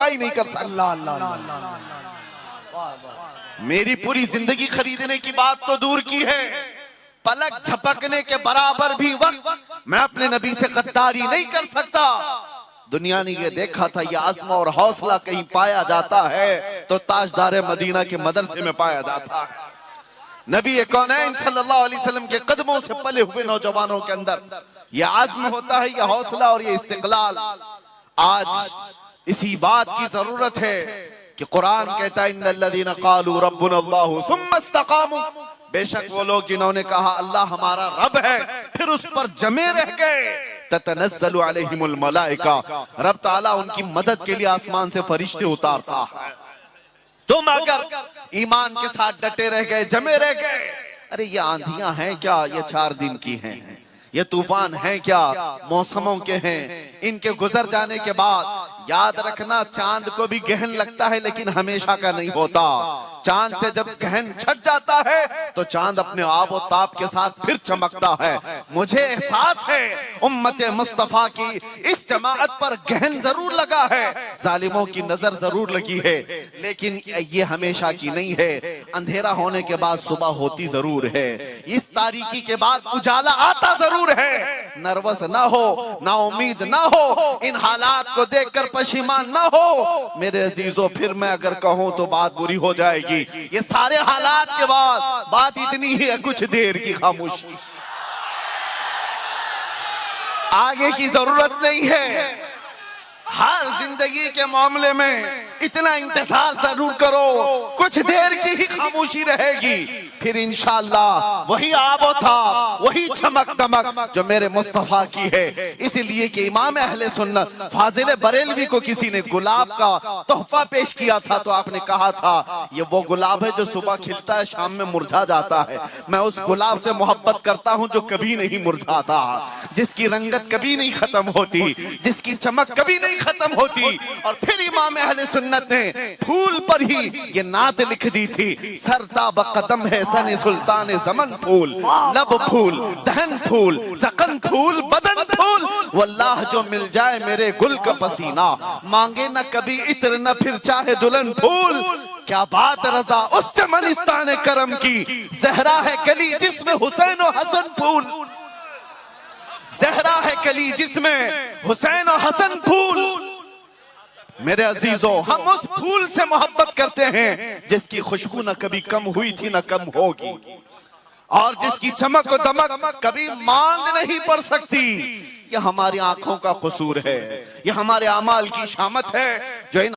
भरपाई नहीं कर सकता। मेरी पूरी जिंदगी खरीदने की बात तो दूर की है, पलक झपकने के बराबर भी वक्त मैं अपने नबी से गद्दारी नहीं कर सकता। दुनिया ने ये देखा था ये आज़म और हौसला कहीं पाया जाता है तो ताजदार मदीना के मदरसे में पाया जाता है। नबी कौनैन सल्लल्लाहु अलैहि वसल्लम के कदमों से पले हुए नौजवानों के अंदर ये आज़म होता है, ये हौसला और ये इस्तिक़लाल। आज इसी बात की जरूरत है कि कुरान कहता है इन्नल्लज़ीना क़ालू रब्बुनल्लाहु सुम्मा इस्तक़ामू, बेशक वो लोग जिन्होंने कहा अल्लाह हमारा रब है फिर उस पर जमे रह गए, ततनज़्ज़लु अलैहिमुल मलाइका, रब ताला उनकी मदद के लिए आसमान से फरिश्ते उतारता है। तुम अगर ईमान के साथ डटे रह गए, जमे रह गए, अरे ये आंधियां हैं क्या, ये 4 दिन की हैं, ये तूफान हैं क्या, मौसमों के हैं, इनके गुजर जाने के बाद याद रखना चांद को भी गहन लगता है लेकिन हमेशा का नहीं होता। चांद से जब गहन छट जाता है तो चांद अपने आब और ताप के साथ फिर चमकता है। मुझे एहसास है उम्मत मुस्तफा की इस जमाअत पर गहन जरूर लगा है, जालिमों की नजर जरूर लगी है, लेकिन ये हमेशा की नहीं है। अंधेरा होने के बाद सुबह होती जरूर है, इस तारीकी के बाद उजाला आता जरूर है। नर्वस ना हो, ना उम्मीद ना हो, इन हालात को देखकर पशिमान ना हो मेरे अजीजों। फिर मैं अगर कहूं तो बात बुरी हो जाएगी। ये सारे हालात के बाद बात इतनी ही है, कुछ देर की खामोशी, आगे की जरूरत नहीं है। हर जिंदगी के मामले में इतना इंतजार जरूर करो, कुछ देर की ही खामोशी रहेगी, फिर इंशाअल्लाह वही आबो था, वही चमक दमक जो मेरे मुस्तफा की है। इसलिए कि इमाम अहले सुन्नत फाजिल बरेलवी को किसी ने गुलाब का तोहफा पेश किया था तो आपने कहा था ये वो गुलाब है जो सुबह खिलता है शाम में मुरझा जाता है। मैं उस गुलाब से मोहब्बत करता हूं जो कभी नहीं मुरझाता, जिसकी रंगत कभी नहीं खत्म होती, जिसकी चमक कभी नहीं खत्म होती। और फिर इमाम अहले सुन्नत ने फूल पर ही ये नात लिख दी थी, सरता बकदम है सने सुल्तान ज़मन फूल, लब फूल, दहन फूल, ज़कन फूल, बदन फूल, वल्लाह जो मिल जाए मेरे गुल का पसीना, मांगे न कभी इत्र न फिर चाहे दुल्हन फूल। क्या बात रजा उस चमनिस्तान करम की, जहरा है कली जिसमें हुसैन और हसन फूल, जहरा है कली जिसमें हुसैन और हसन फूल। मेरे अजीजों, हम उस फूल से मोहब्बत करते हैं जिसकी खुशबू न कभी कम हुई थी न कम होगी, और जिसकी चमक और दमक कभी मांग नहीं पड़ सकती। यह हमारी आंखों का कसूर है, यह हमारे अमाल की शामत है जो इन